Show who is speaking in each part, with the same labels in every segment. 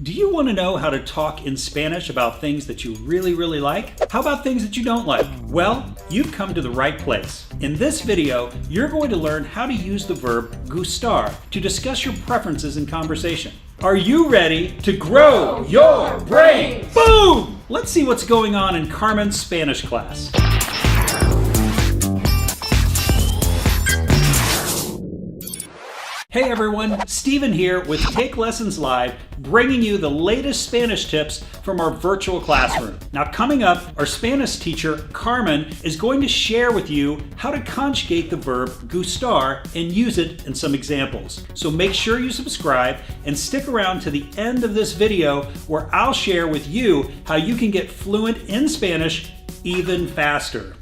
Speaker 1: Do you want to know how to talk in Spanish about things that you really like? How about things that you don't like? Well, you've come to the right place. In this video, you're going to learn how to use the verb gustar to discuss your preferences in conversation. Are you ready to grow your brain? Boom! Let's see what's going on in Carmen's Spanish class. Hey everyone, Steven here with Take Lessons Live, bringing you the latest Spanish tips from our virtual classroom. Now coming up, our Spanish teacher, Carmen, is going to share with you how to conjugate the verb gustar and use it in some examples. So make sure you subscribe and stick around to the end of this video where I'll share with you how you can get fluent in Spanish even faster.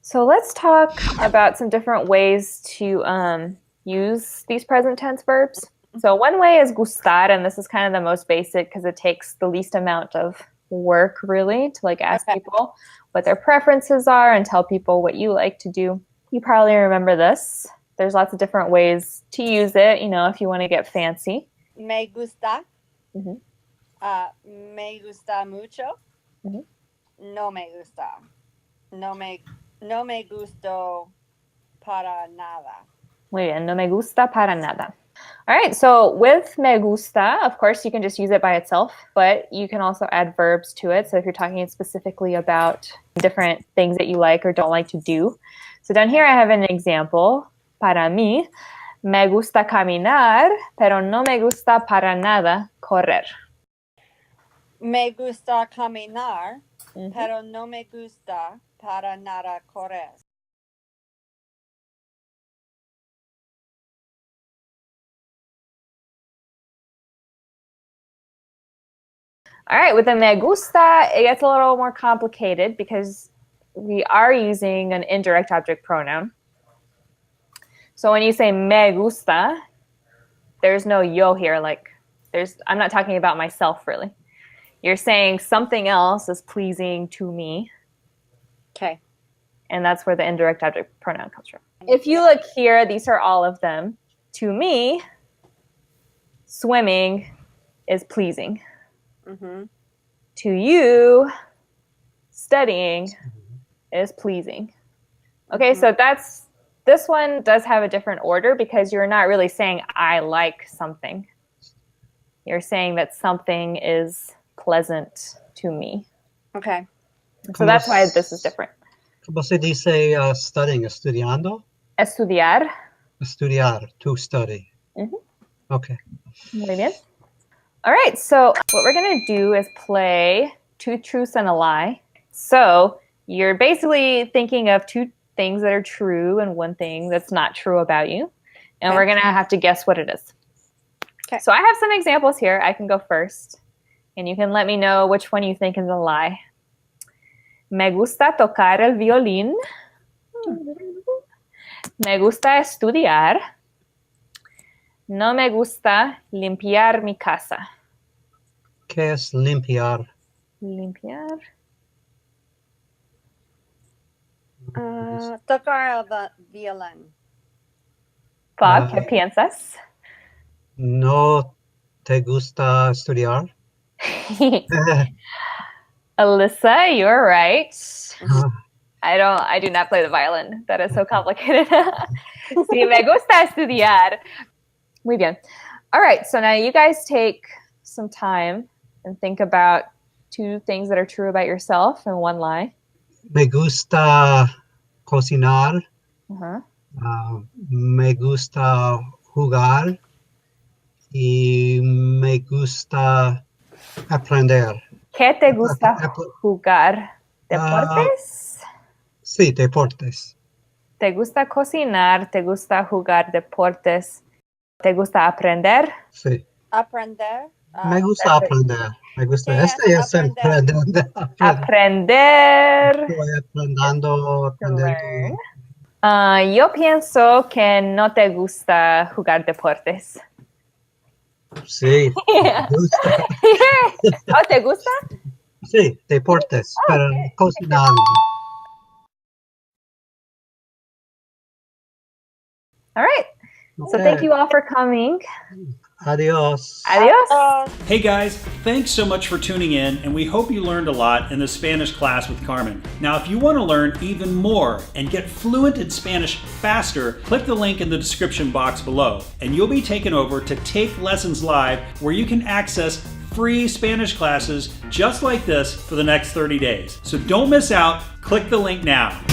Speaker 2: So let's talk about some different ways to use these present tense verbs. So one way is gustar, and this is kind of the most basic because it takes the least amount of work really to ask people what their preferences are and tell people what you like to do. You probably remember this. There's lots of different ways to use it, if you want to get fancy.
Speaker 3: Me gusta.
Speaker 2: Mm-hmm.
Speaker 3: Me gusta mucho.
Speaker 2: Mm-hmm.
Speaker 3: No me gusta. No me gustó para nada.
Speaker 2: Muy bien, no me gusta para nada. All right, so with me gusta, of course, you can just use it by itself, but you can also add verbs to it. So if you're talking specifically about different things that you like or don't like to do. So down here I have an example. Para mí, me gusta caminar, pero no me gusta para nada correr.
Speaker 3: Me gusta caminar, pero no me gusta para nada correr.
Speaker 2: All right, with the me gusta, it gets a little more complicated because we are using an indirect object pronoun. So when you say me gusta, there's no yo here. I'm not talking about myself really. You're saying something else is pleasing to me.
Speaker 3: Okay.
Speaker 2: And that's where the indirect object pronoun comes from. If you look here, these are all of them. To me, swimming is pleasing.
Speaker 3: Mm-hmm.
Speaker 2: To you, studying is pleasing. Okay, so this one does have a different order because you're not really saying I like something. You're saying that something is pleasant to me.
Speaker 3: Okay.
Speaker 2: So that's why this is different.
Speaker 4: ¿Cómo se dice studying? Estudiando?
Speaker 2: Estudiar.
Speaker 4: Estudiar, to study.
Speaker 2: Mm-hmm.
Speaker 4: Okay.
Speaker 2: Muy bien. All right, so what we're going to do is play two truths and a lie. So you're basically thinking of two things that are true and one thing that's not true about you. And we're going to have to guess what it is.
Speaker 3: Okay.
Speaker 2: So I have some examples here. I can go first. And you can let me know which one you think is a lie. Me gusta tocar el violín. Me gusta estudiar. No me gusta limpiar mi casa.
Speaker 4: ¿Qué es limpiar?
Speaker 2: Limpiar.
Speaker 3: Tocar el violín.
Speaker 2: Bob, ¿qué piensas?
Speaker 4: ¿No te gusta estudiar?
Speaker 2: Alyssa, you're right. I do not play the violin. That is so complicated. Sí, me gusta estudiar. Muy bien. All right, so now you guys take some time and think about two things that are true about yourself and one lie.
Speaker 4: Me gusta cocinar. Me gusta jugar. Y me gusta aprender.
Speaker 2: ¿Qué te gusta jugar? ¿Deportes?
Speaker 4: Sí, deportes.
Speaker 2: ¿Te gusta cocinar? ¿Te gusta jugar deportes? ¿Te gusta aprender?
Speaker 4: Sí.
Speaker 3: Aprender.
Speaker 4: Me gusta aprender. Me gusta. Este es aprender.
Speaker 2: Aprender.
Speaker 4: Estoy aprendiendo.
Speaker 2: Yo pienso que no te gusta jugar deportes.
Speaker 4: Sí, me gusta.
Speaker 2: ¿Oh, te gusta?
Speaker 4: Sí, deportes, pero cocinar.
Speaker 2: All right. So thank you all for coming.
Speaker 4: Adios.
Speaker 2: Adios.
Speaker 1: Hey guys, thanks so much for tuning in, and we hope you learned a lot in the Spanish class with Carmen. Now, if you want to learn even more and get fluent in Spanish faster, click the link in the description box below, and you'll be taken over to Take Lessons Live, where you can access free Spanish classes just like this for the next 30 days. So don't miss out. Click the link now.